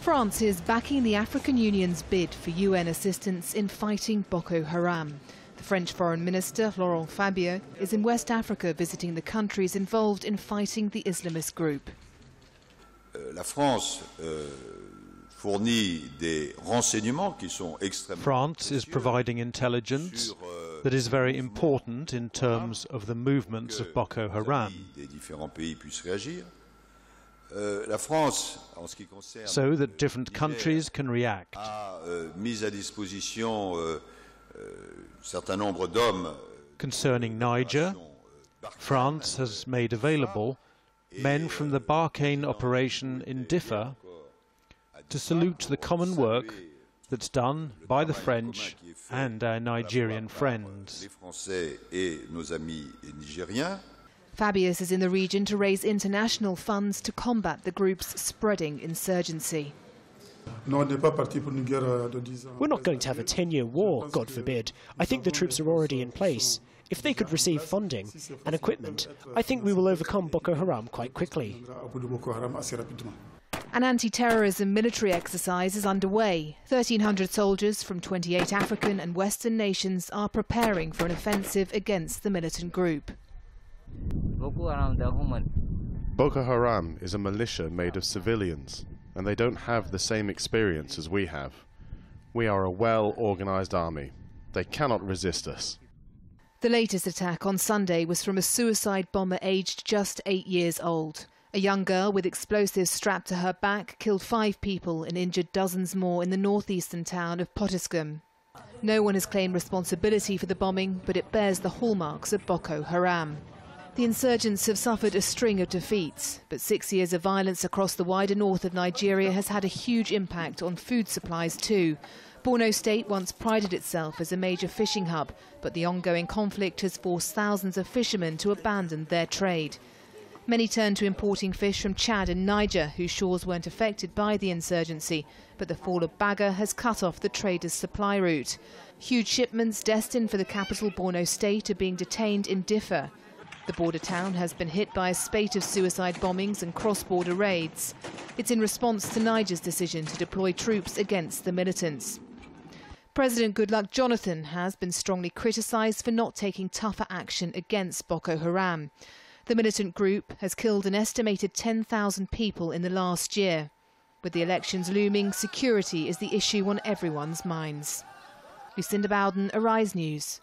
France is backing the African Union's bid for UN assistance in fighting Boko Haram. The French Foreign Minister, Laurent Fabius, is in West Africa visiting the countries involved in fighting the Islamist group. France is providing intelligence that is very important in terms of the movements of Boko Haram, so that different countries can react. Concerning Niger, France has made available men from the Barkhane operation in Diffa to salute the common work that's done by the French and our Nigerian friends. Fabius is in the region to raise international funds to combat the group's spreading insurgency. We're not going to have a 10-year war, God forbid. I think the troops are already in place. If they could receive funding and equipment, I think we will overcome Boko Haram quite quickly. An anti-terrorism military exercise is underway. 1,300 soldiers from 28 African and Western nations are preparing for an offensive against the militant group. Boko Haram is a militia made of civilians, and they don't have the same experience as we have. We are a well-organized army. They cannot resist us. The latest attack on Sunday was from a suicide bomber aged just 8 years old. A young girl with explosives strapped to her back killed 5 people and injured dozens more in the northeastern town of Potoskum. No one has claimed responsibility for the bombing, but it bears the hallmarks of Boko Haram. The insurgents have suffered a string of defeats, but 6 years of violence across the wider north of Nigeria has had a huge impact on food supplies too. Borno State once prided itself as a major fishing hub, but the ongoing conflict has forced thousands of fishermen to abandon their trade. Many turned to importing fish from Chad and Niger, whose shores weren't affected by the insurgency, but the fall of Baga has cut off the traders' supply route. Huge shipments destined for the capital Borno State are being detained in Diffa. The border town has been hit by a spate of suicide bombings and cross-border raids. It's in response to Niger's decision to deploy troops against the militants. President Goodluck Jonathan has been strongly criticised for not taking tougher action against Boko Haram. The militant group has killed an estimated 10,000 people in the last year. With the elections looming, security is the issue on everyone's minds. Lucinda Bowden, Arise News.